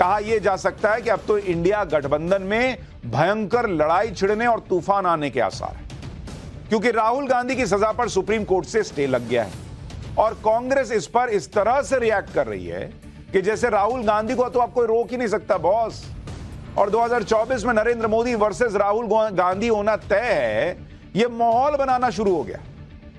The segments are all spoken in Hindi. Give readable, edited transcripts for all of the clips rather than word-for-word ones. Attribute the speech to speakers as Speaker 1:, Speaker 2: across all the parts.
Speaker 1: कहा यह जा सकता है कि अब तो इंडिया गठबंधन में भयंकर लड़ाई छिड़ने और तूफान आने के आसार हैं, क्योंकि राहुल गांधी की सजा पर सुप्रीम कोर्ट से स्टे लग गया है और कांग्रेस इस पर इस तरह से रिएक्ट कर रही है कि जैसे राहुल गांधी को तो आप कोई रोक ही नहीं सकता बॉस। और 2024 में नरेंद्र मोदी वर्सेस राहुल गांधी होना तय है, यह माहौल बनाना शुरू हो गया।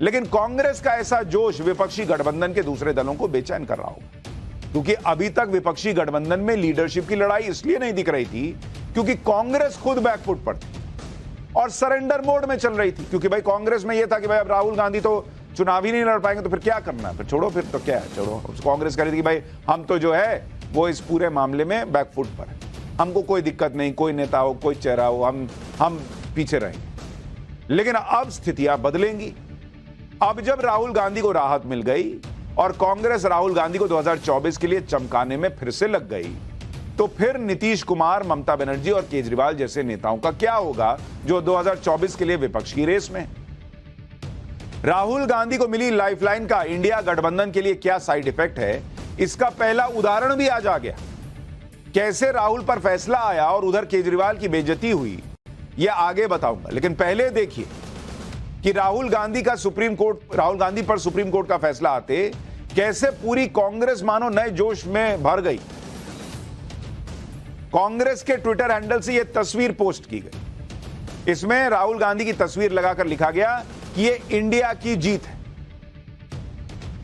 Speaker 1: लेकिन कांग्रेस का ऐसा जोश विपक्षी गठबंधन के दूसरे दलों को बेचैन कर रहा होगा, क्योंकि अभी तक विपक्षी गठबंधन में लीडरशिप की लड़ाई इसलिए नहीं दिख रही थी क्योंकि कांग्रेस खुद बैकफुट पर थी और सरेंडर मोड में चल रही थी। क्योंकि भाई कांग्रेस में यह था कि भाई अब राहुल गांधी तो चुनाव ही नहीं लड़ पाएंगे तो फिर क्या करना है, फिर छोड़ो, फिर तो क्या है, छोड़ो। कांग्रेस कह रही थी कि भाई हम तो जो है वो इस पूरे मामले में बैकफुट पर है, हमको कोई दिक्कत नहीं, कोई नेता हो, कोई चेहरा हो, हम पीछे रहेंगे। लेकिन अब स्थितियां बदलेंगी। अब जब राहुल गांधी को राहत मिल गई और कांग्रेस राहुल गांधी को 2024 के लिए चमकाने में फिर से लग गई, तो फिर नीतीश कुमार, ममता बनर्जी और केजरीवाल जैसे नेताओं का क्या होगा जो 2024 के लिए विपक्ष की रेस में? राहुल गांधी को मिली लाइफलाइन का इंडिया गठबंधन के लिए क्या साइड इफेक्ट है, इसका पहला उदाहरण भी आज आ गया। कैसे राहुल पर फैसला आया और उधर केजरीवाल की बेइज्जती हुई, यह आगे बताऊंगा। लेकिन पहले देखिए कि राहुल गांधी पर सुप्रीम कोर्ट का फैसला आते कैसे पूरी कांग्रेस मानो नए जोश में भर गई। कांग्रेस के ट्विटर हैंडल से यह तस्वीर पोस्ट की गई। इसमें राहुल गांधी की तस्वीर लगाकर लिखा गया कि यह इंडिया की जीत है।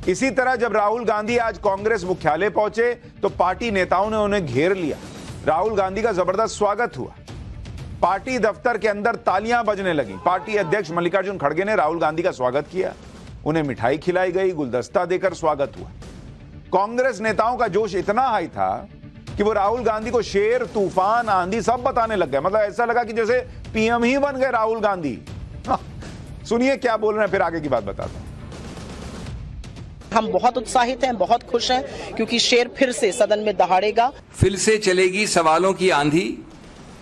Speaker 1: इसी तरह जब राहुल गांधी आज कांग्रेस मुख्यालय पहुंचे तो पार्टी नेताओं ने उन्हें घेर लिया। राहुल गांधी का जबरदस्त स्वागत हुआ। पार्टी दफ्तर के अंदर तालियां बजने लगी। पार्टी अध्यक्ष मल्लिकार्जुन खड़गे ने राहुल गांधी का स्वागत किया, उन्हें मिठाई खिलाई गई, गुलदस्ता देकर स्वागत हुआ। कांग्रेस नेताओं का जोश इतना हाई था कि वो राहुल गांधी को शेर, तूफान, आंधी सब बताने लग गए। मतलब ऐसा लगा कि जैसे पीएम ही बन गए राहुल गांधी। सुनिए क्या बोल रहे हैं, फिर आगे की बात बताता हूं।
Speaker 2: हम बहुत उत्साहित हैं, बहुत खुश हैं, क्योंकि शेर फिर से सदन में दहाड़ेगा।
Speaker 3: फिर से चलेगी सवालों की आंधी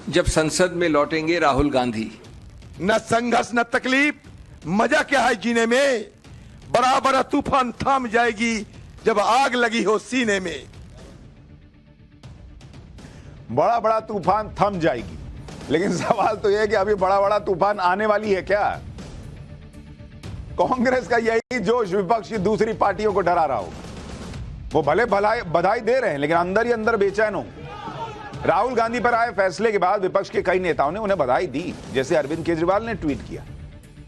Speaker 3: जब संसद में लौटेंगे राहुल गांधी।
Speaker 4: न संघर्ष न तकलीफ, मजा क्या है जीने में। बड़ा बड़ा तूफान थम जाएगी जब आग लगी हो सीने में।
Speaker 1: बड़ा बड़ा तूफान थम जाएगी, लेकिन सवाल तो यह है कि अभी बड़ा बड़ा तूफान आने वाली है क्या? कांग्रेस का यही जोश विपक्ष की दूसरी पार्टियों को डरा रहा होगा। वो भले बधाई दे रहे हैं, लेकिन अंदर ही अंदर बेचैन हो। राहुल गांधी पर आए फैसले के बाद विपक्ष के कई नेताओं ने उन्हें बधाई दी, जैसे अरविंद केजरीवाल ने ट्वीट किया।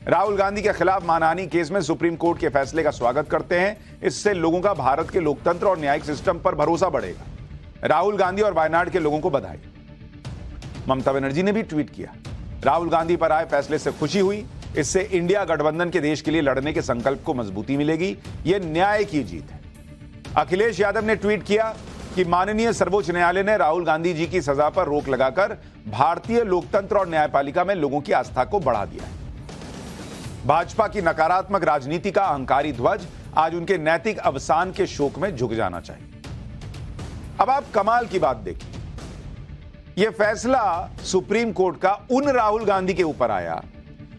Speaker 1: राहुल गांधी के खिलाफ मानहानि केस में सुप्रीम कोर्ट के फैसले का स्वागत करते हैं। इससे लोगों का भारत के लोकतंत्र और न्यायिक सिस्टम पर भरोसा बढ़ेगा। राहुल गांधी और वायनाड के लोगों को बधाई। ममता बनर्जी ने भी ट्वीट किया, राहुल गांधी पर आए फैसले से खुशी हुई, इससे इंडिया गठबंधन के देश के लिए लड़ने के संकल्प को मजबूती मिलेगी, यह न्याय की जीत है। अखिलेश यादव ने ट्वीट किया कि माननीय सर्वोच्च न्यायालय ने राहुल गांधी जी की सजा पर रोक लगाकर भारतीय लोकतंत्र और न्यायपालिका में लोगों की आस्था को बढ़ा दिया है। भाजपा की नकारात्मक राजनीति का अहंकारी ध्वज आज उनके नैतिक अवसान के शोक में झुक जाना चाहिए। अब आप कमाल की बात देखिए, यह फैसला सुप्रीम कोर्ट का उन राहुल गांधी के ऊपर आया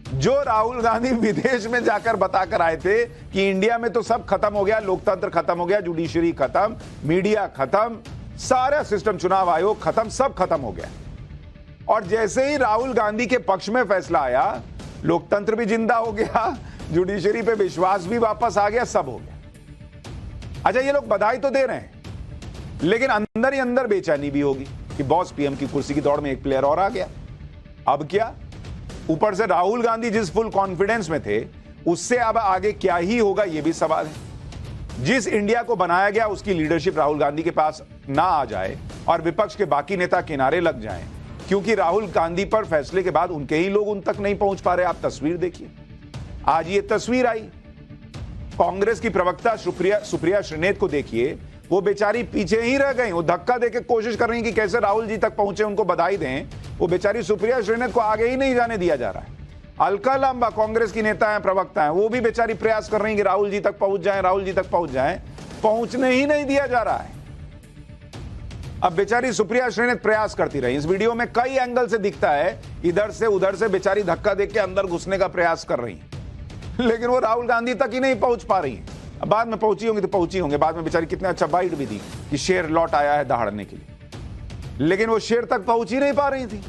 Speaker 1: जो राहुल गांधी विदेश में जाकर बताकर आए थे कि इंडिया में तो सब खत्म हो गया, लोकतंत्र खत्म हो गया, जुडिशरी खत्म, मीडिया खत्म, सारा सिस्टम, चुनाव आयोग खत्म, सब खत्म हो गया। और जैसे ही राहुल गांधी के पक्ष में फैसला आया, लोकतंत्र भी जिंदा हो गया, जुडिशरी पे विश्वास भी वापस आ गया, सब हो गया। अच्छा, ये लोग बधाई तो दे रहे हैं, लेकिन अंदर ही अंदर बेचैनी भी होगी कि बॉस पीएम की कुर्सी की दौड़ में एक प्लेयर और आ गया। अब क्या? ऊपर से राहुल गांधी जिस फुल कॉन्फिडेंस में थे, उससे अब आगे क्या ही होगा, यह भी सवाल है। जिस इंडिया को बनाया गया उसकी लीडरशिप राहुल गांधी के पास ना आ जाए और विपक्ष के बाकी नेता किनारे लग जाएं, क्योंकि राहुल गांधी पर फैसले के बाद उनके ही लोग उन तक नहीं पहुंच पा रहे। आप तस्वीर देखिए, आज ये तस्वीर आई, कांग्रेस की प्रवक्ता सुप्रिया श्रीनेत को देखिए, वो बेचारी पीछे ही रह गई। वो धक्का देके कोशिश कर रही कि कैसे राहुल जी तक पहुंचे, उनको बधाई दें। वो बेचारी सुप्रिया श्रीनेत को आगे ही नहीं जाने दिया जा रहा है। अलका लांबा कांग्रेस की नेता हैं, प्रवक्ता हैं, वो भी बेचारी प्रयास कर रही हैं कि राहुल जी तक पहुंच जाएं, राहुल जी तक पहुंच जाएं, पहुंचने ही नहीं दिया जा रहा है। अब बेचारी सुप्रिया श्रीनेत प्रयास करती रही। इस वीडियो में कई एंगल से दिखता है, इधर से उधर से बेचारी धक्का देके के अंदर घुसने का प्रयास कर रही है, लेकिन वो राहुल गांधी तक ही नहीं पहुंच पा रही है। बाद में पहुंची होंगी तो पहुंची होंगे, बाद में बेचारी कितने अच्छा बाइट भी दी कि शेर लौट आया है दहाड़ने के लिए। लेकिन वो शेर तक पहुंच ही नहीं पा रही थी।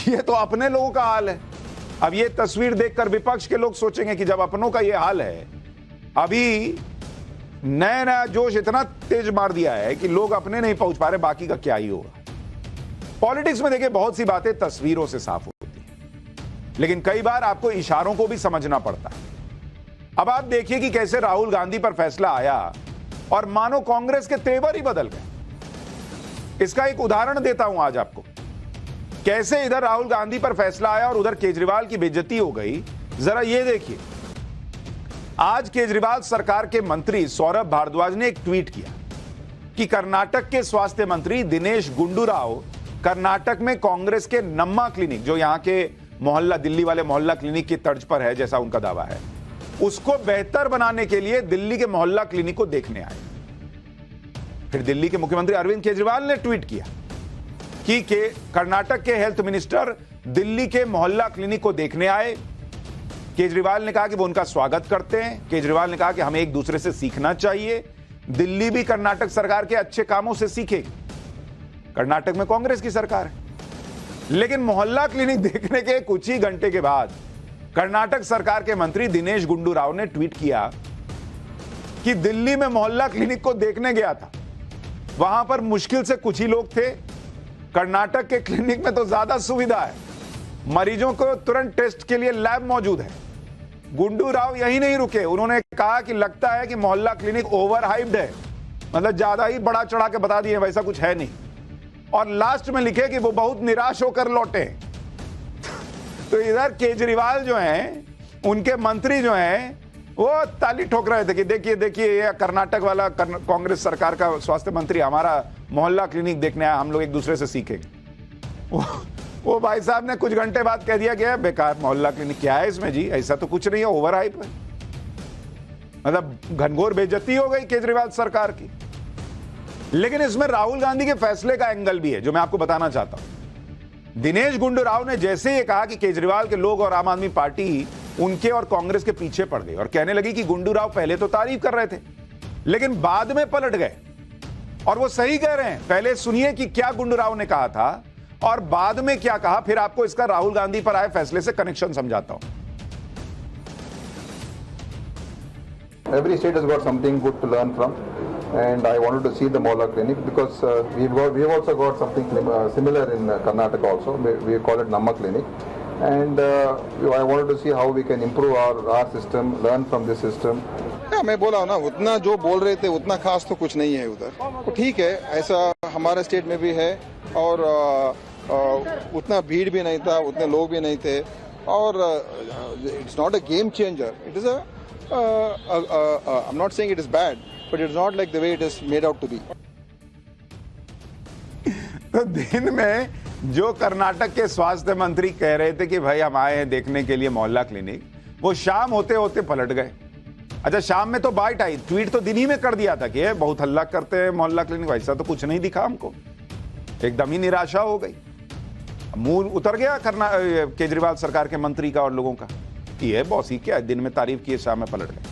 Speaker 1: ये तो अपने लोगों का हाल है। अब ये तस्वीर देखकर विपक्ष के लोग सोचेंगे कि जब अपनों का ये हाल है, अभी नया नया जोश इतना तेज मार दिया है कि लोग अपने नहीं पहुंच पा रहे, बाकी का क्या ही होगा। पॉलिटिक्स में देखिए बहुत सी बातें तस्वीरों से साफ होती हैं, लेकिन कई बार आपको इशारों को भी समझना पड़ता है। अब आप देखिए कि कैसे राहुल गांधी पर फैसला आया और मानो कांग्रेस के तेवर ही बदल गए। इसका एक उदाहरण देता हूं आज आपको, कैसे इधर राहुल गांधी पर फैसला आया और उधर केजरीवाल की बेइज्जती हो गई। जरा ये देखिए, आज केजरीवाल सरकार के मंत्री सौरभ भारद्वाज ने एक ट्वीट किया कि कर्नाटक के स्वास्थ्य मंत्री दिनेश गुंडूराव कर्नाटक में कांग्रेस के नम्मा क्लिनिक, जो यहां के मोहल्ला, दिल्ली वाले मोहल्ला क्लिनिक की तर्ज पर है जैसा उनका दावा है, उसको बेहतर बनाने के लिए दिल्ली के मोहल्ला क्लिनिक को देखने आए। फिर दिल्ली के मुख्यमंत्री अरविंद केजरीवाल ने ट्वीट किया कि कर्नाटक के हेल्थ मिनिस्टर दिल्ली के मोहल्ला क्लिनिक को देखने आए। केजरीवाल ने कहा कि वो उनका स्वागत करते हैं। केजरीवाल ने कहा कि हमें एक दूसरे से सीखना चाहिए, दिल्ली भी कर्नाटक सरकार के अच्छे कामों से सीखेगी। कर्नाटक में कांग्रेस की सरकार है, लेकिन मोहल्ला क्लिनिक देखने के कुछ ही घंटे के बाद कर्नाटक सरकार के मंत्री दिनेश गुंडूराव ने ट्वीट किया कि दिल्ली में मोहल्ला क्लिनिक को देखने गया था, वहां पर मुश्किल से कुछ ही लोग थे। कर्नाटक के क्लिनिक में तो ज्यादा सुविधा है, मरीजों को तुरंत टेस्ट के लिए लैब मौजूद है। गुंडूराव यही नहीं रुके, उन्होंने कहा कि लगता है कि मोहल्ला क्लिनिक ओवर हाइप्ड है, मतलब ज्यादा ही बड़ा चढ़ा के बता दिए, वैसा कुछ है नहीं। और लास्ट में लिखे कि वो बहुत निराश होकर लौटे। तो इधर केजरीवाल जो हैं, उनके मंत्री जो हैं, वो ताली ठोक रहे थे कि देखिए देखिए ये कर्नाटक वाला कांग्रेस सरकार का स्वास्थ्य मंत्री हमारा मोहल्ला क्लिनिक देखने आया, हम लोग एक दूसरे से सीखेंगे। वो भाई साहब ने कुछ घंटे बाद कह दिया गया बेकार मोहल्ला क्लिनिक, क्या है इसमें जी, ऐसा तो कुछ नहीं है, ओवर हाइप है। मतलब घनघोर बेइज्जती हो गई केजरीवाल सरकार की। लेकिन इसमें राहुल गांधी के फैसले का एंगल भी है जो मैं आपको बताना चाहता हूं। दिनेश गुंडूराव ने जैसे ये कहा कि केजरीवाल के लोग और आम आदमी पार्टी उनके और कांग्रेस के पीछे पड़ गई और कहने लगी कि गुंडूराव पहले तो तारीफ कर रहे थे लेकिन बाद में पलट गए, और वो सही कह रहे हैं। पहले सुनिए कि क्या गुंडूराव ने कहा था और बाद में क्या कहा, फिर आपको इसका राहुल गांधी पर आए फैसले से कनेक्शन समझाता हूं।
Speaker 5: Every state has got something good to learn from, and I wanted to see the Mohalla clinic because we've also got something similar in Karnataka also. We call it Namma clinic, and I wanted to see how we can improve our system, learn from this system.
Speaker 6: मैं बोला ना, उतना जो बोल रहे थे उतना खास तो कुछ नहीं है उधर, तो ठीक है, ऐसा हमारे स्टेट में भी है। और उतना भीड़ भी नहीं था, उतने लोग भी नहीं थे, और it's not a game changer, it is I'm not saying it is bad, but it's not like the way it is made out to be.
Speaker 1: तो दिन में जो कर्नाटक के स्वास्थ्य मंत्री कह रहे थे कि भाई हम आए हैं देखने के लिए मोहल्ला क्लिनिक, वो शाम होते होते पलट गए। अच्छा, शाम में तो बाइट आई, ट्वीट तो दिन ही में कर दिया था कि बहुत हल्ला करते हैं मोहल्ला क्लिनिक, वैसा तो कुछ नहीं दिखा हमको। एकदम ही निराशा हो गई, मूल उतर गया केजरीवाल सरकार के मंत्री का और लोगों का। ये बॉस ही क्या है, दिन में तारीफ किए शाम में पलट गए।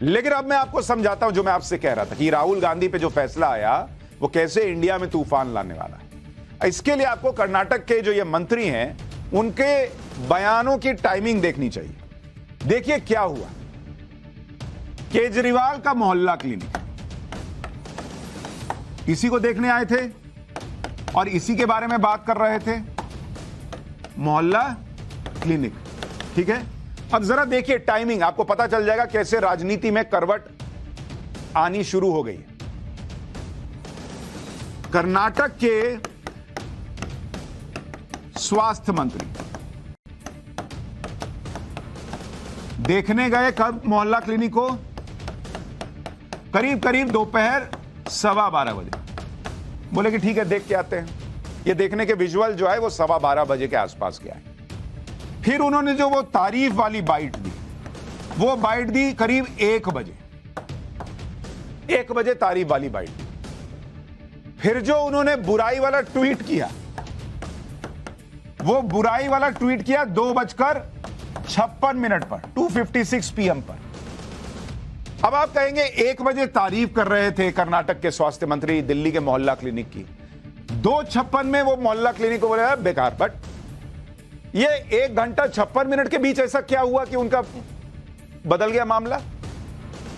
Speaker 1: लेकिन अब मैं आपको समझाता हूं जो मैं आपसे कह रहा था कि राहुल गांधी पे जो फैसला आया वो कैसे इंडिया में तूफान लाने वाला है। इसके लिए आपको कर्नाटक के जो ये मंत्री हैं उनके बयानों की टाइमिंग देखनी चाहिए। देखिए क्या हुआ। केजरीवाल का मोहल्ला क्लिनिक, इसी को देखने आए थे और इसी के बारे में बात कर रहे थे, मोहल्ला क्लिनिक, ठीक है। अब जरा देखिए टाइमिंग, आपको पता चल जाएगा कैसे राजनीति में करवट आनी शुरू हो गई। कर्नाटक के स्वास्थ्य मंत्री देखने गए कब मोहल्ला क्लिनिक को, करीब दोपहर 12:15 बजे। बोले कि ठीक है देख के आते हैं। ये देखने के विजुअल जो है वो 12:15 बजे के आसपास के आए। फिर उन्होंने जो वो तारीफ वाली बाइट दी, वो बाइट दी करीब 1 बजे। 1 बजे तारीफ वाली बाइट दी। फिर जो उन्होंने बुराई वाला ट्वीट किया, वो बुराई वाला ट्वीट किया 2:56 पर, 2:56 PM पर। अब आप कहेंगे 1 बजे तारीफ कर रहे थे कर्नाटक के स्वास्थ्य मंत्री दिल्ली के मोहल्ला क्लिनिक की, 2:56 में वो मोहल्ला क्लिनिक को बोला बेकार। बट ये 1 घंटा 56 मिनट के बीच ऐसा क्या हुआ कि उनका बदल गया मामला?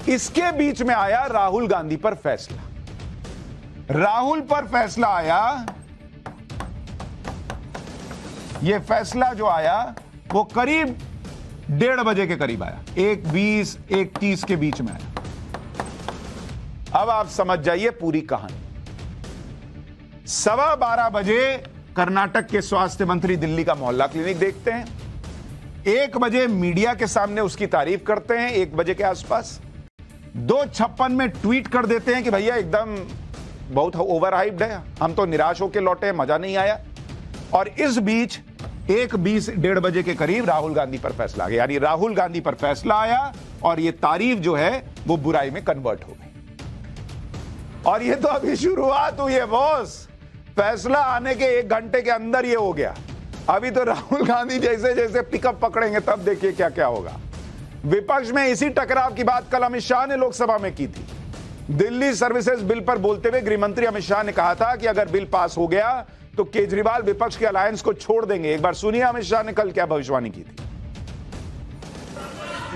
Speaker 1: इसके बीच में आया राहुल गांधी पर फैसला। राहुल पर फैसला आया। यह फैसला जो आया वो करीब 1:30 बजे के करीब आया, 1:20 1:30 के बीच में आया। अब आप समझ जाइए पूरी कहानी। 12:15 बजे कर्नाटक के स्वास्थ्य मंत्री दिल्ली का मोहल्ला क्लिनिक देखते हैं। 1 बजे मीडिया के सामने उसकी तारीफ करते हैं, 1 बजे के आसपास। 2:56 में ट्वीट कर देते हैं कि भैया एकदम बहुत ओवर हाइप्ड है, हम तो निराश होकर लौटे, मजा नहीं आया। और इस बीच 1:20 1:30 बजे के करीब राहुल गांधी पर फैसला आ गया। यानी राहुल गांधी पर फैसला आया और यह तारीफ जो है वो बुराई में कन्वर्ट हो गई। और ये तो अभी शुरुआत हुई है बॉस। फैसला आने के 1 घंटे के अंदर ये हो गया। अभी तो राहुल गांधी जैसे जैसे पिकअप पकड़ेंगे तब देखिए क्या क्या होगा। विपक्ष में इसी टकराव की बात कल अमित शाह ने लोकसभा में की थी। दिल्ली सर्विसेज बिल पर बोलते हुए गृह मंत्री अमित शाह ने कहा था कि अगर बिल पास हो गया तो केजरीवाल विपक्ष के अलायंस को छोड़ देंगे। एक बार सुनिए अमित शाह ने कल क्या भविष्यवाणी की थी।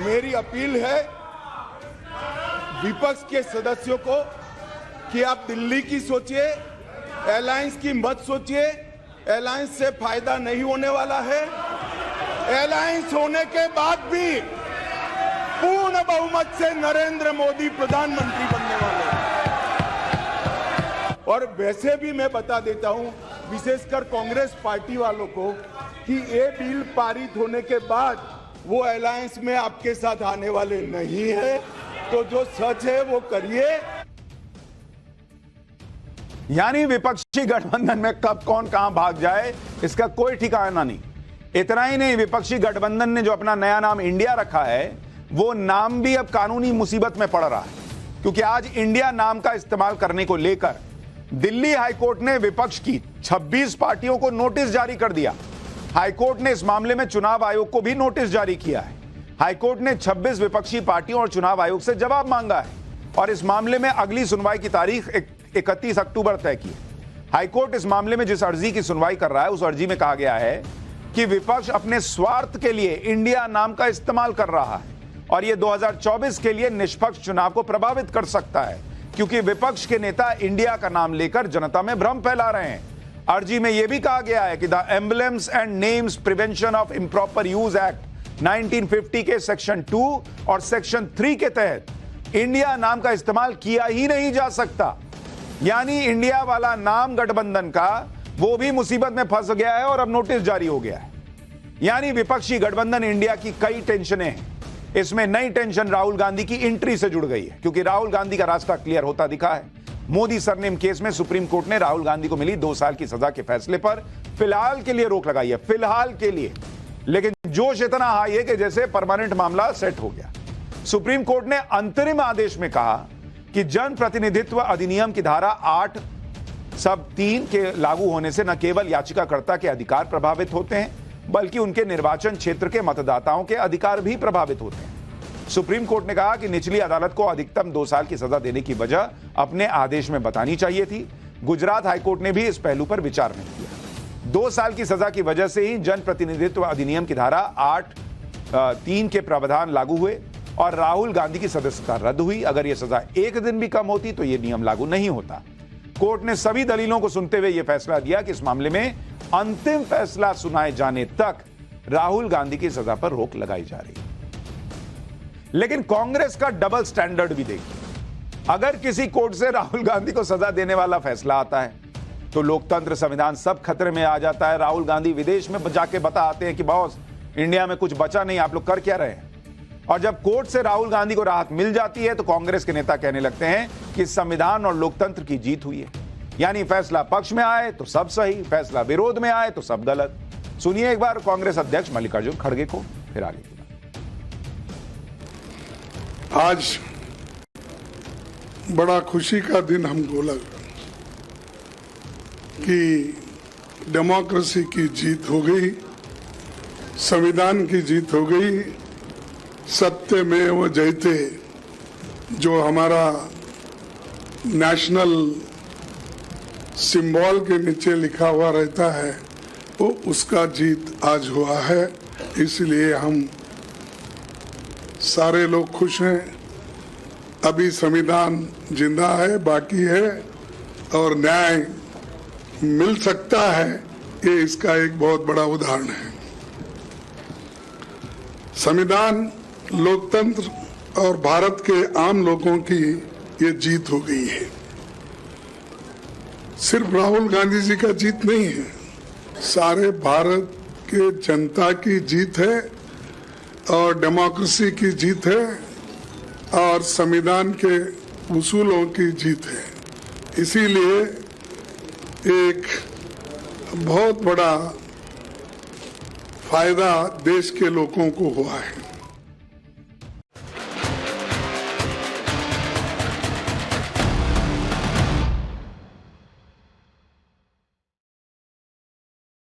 Speaker 4: मेरी अपील है विपक्ष के सदस्यों को कि आप दिल्ली की सोचिए, अलायंस की मत सोचिए। अलायंस से फायदा नहीं होने वाला है। अलायंस होने के बाद भी पूर्ण बहुमत से नरेंद्र मोदी प्रधानमंत्री बनने वाले हैं। और वैसे भी मैं बता देता हूं विशेषकर कांग्रेस पार्टी वालों को कि ये बिल पारित होने के बाद वो अलायंस में आपके साथ आने वाले नहीं है। तो जो सच है वो करिए।
Speaker 1: यानी विपक्षी गठबंधन में कब कौन कहां भाग जाए इसका कोई ठिकाना नहीं। इतना ही नहीं, विपक्षी गठबंधन ने जो अपना नया नाम इंडिया रखा है वो नाम भी अब कानूनी मुसीबत में पड़ रहा है, क्योंकि आज इंडिया नाम का इस्तेमाल करने को लेकर दिल्ली हाईकोर्ट ने विपक्ष की 26 पार्टियों को नोटिस जारी कर दिया। हाईकोर्ट ने इस मामले में चुनाव आयोग को भी नोटिस जारी किया है। हाईकोर्ट ने 26 विपक्षी पार्टियों और चुनाव आयोग से जवाब मांगा है और इस मामले में अगली सुनवाई की तारीख 31 अक्टूबर तय की है। हाईकोर्ट इस मामले में जिस अर्जी की सुनवाई कर रहा है उस अर्जी में कहा गया है कि विपक्ष अपने स्वार्थ के लिए इंडिया नाम का इस्तेमाल कर रहा है और यह 2024 के लिए निष्पक्ष चुनाव को प्रभावित कर सकता है, क्योंकि विपक्ष के नेता इंडिया का नाम लेकर जनता में भ्रम फैला रहे हैं। अर्जी में यह भी कहा गया है कि the emblems and names prevention of improper use act 1950 के सेक्शन 2 और सेक्शन 3 के तहत इंडिया नाम का इस्तेमाल किया ही नहीं जा सकता। यानी इंडिया वाला नाम गठबंधन का वो भी मुसीबत में फंस गया है और अब नोटिस जारी हो गया है। यानी विपक्षी गठबंधन इंडिया की कई टेंशनें हैं। इसमें नई टेंशन राहुल गांधी की एंट्री से जुड़ गई है, क्योंकि राहुल गांधी का रास्ता क्लियर होता दिखा है। मोदी सरनेम केस में सुप्रीम कोर्ट ने राहुल गांधी को मिली 2 साल की सजा के फैसले पर फिलहाल के लिए रोक लगाई है, फिलहाल के लिए। लेकिन जोश इतना हाई है कि जैसे परमानेंट मामला सेट हो गया। सुप्रीम कोर्ट ने अंतरिम आदेश में कहा कि जन प्रतिनिधित्व अधिनियम की धारा 8 सब 3 के लागू होने से न केवल याचिकाकर्ता के अधिकार प्रभावित होते हैं बल्कि उनके निर्वाचन क्षेत्र के मतदाताओं के अधिकार भी प्रभावित होते हैं। सुप्रीम कोर्ट ने कहा कि निचली अदालत को अधिकतम 2 साल की सजा देने की वजह अपने आदेश में बतानी चाहिए थी। गुजरात हाईकोर्ट ने भी इस पहलू पर विचार नहीं किया। 2 साल की सजा की वजह से ही जन प्रतिनिधित्व अधिनियम की धारा 8(3) के प्रावधान लागू हुए और राहुल गांधी की सदस्यता रद्द हुई। अगर यह सजा 1 दिन भी कम होती तो यह नियम लागू नहीं होता। कोर्ट ने सभी दलीलों को सुनते हुए यह फैसला दिया कि इस मामले में अंतिम फैसला सुनाए जाने तक राहुल गांधी की सजा पर रोक लगाई जा रही है। लेकिन कांग्रेस का डबल स्टैंडर्ड भी देखिए। अगर किसी कोर्ट से राहुल गांधी को सजा देने वाला फैसला आता है तो लोकतंत्र, संविधान सब खतरे में आ जाता है। राहुल गांधी विदेश में जाके बता आते हैं कि बॉस इंडिया में कुछ बचा नहीं, आप लोग कर क्या रहे हैं। और जब कोर्ट से राहुल गांधी को राहत मिल जाती है तो कांग्रेस के नेता कहने लगते हैं कि संविधान और लोकतंत्र की जीत हुई है। यानी फैसला पक्ष में आए तो सब सही, फैसला विरोध में आए तो सब गलत। सुनिए एक बार कांग्रेस अध्यक्ष मल्लिकार्जुन खड़गे को, फिर आगे की बात।
Speaker 7: आज बड़ा खुशी का दिन हमको लगा कि डेमोक्रेसी की जीत हो गई, संविधान की जीत हो गई। सत्यमेव जयते जो हमारा नेशनल सिंबल के नीचे लिखा हुआ रहता है, वो उसका जीत आज हुआ है। इसलिए हम सारे लोग खुश हैं। अभी संविधान जिंदा है, बाकी है और न्याय मिल सकता है, ये इसका एक बहुत बड़ा उदाहरण है। संविधान, लोकतंत्र और भारत के आम लोगों की ये जीत हो गई है। सिर्फ राहुल गांधी जी का जीत नहीं है, सारे भारत के जनता की जीत है और डेमोक्रेसी की जीत है और संविधान के उसूलों की जीत है। इसीलिए एक बहुत बड़ा फायदा देश के लोगों को हुआ है।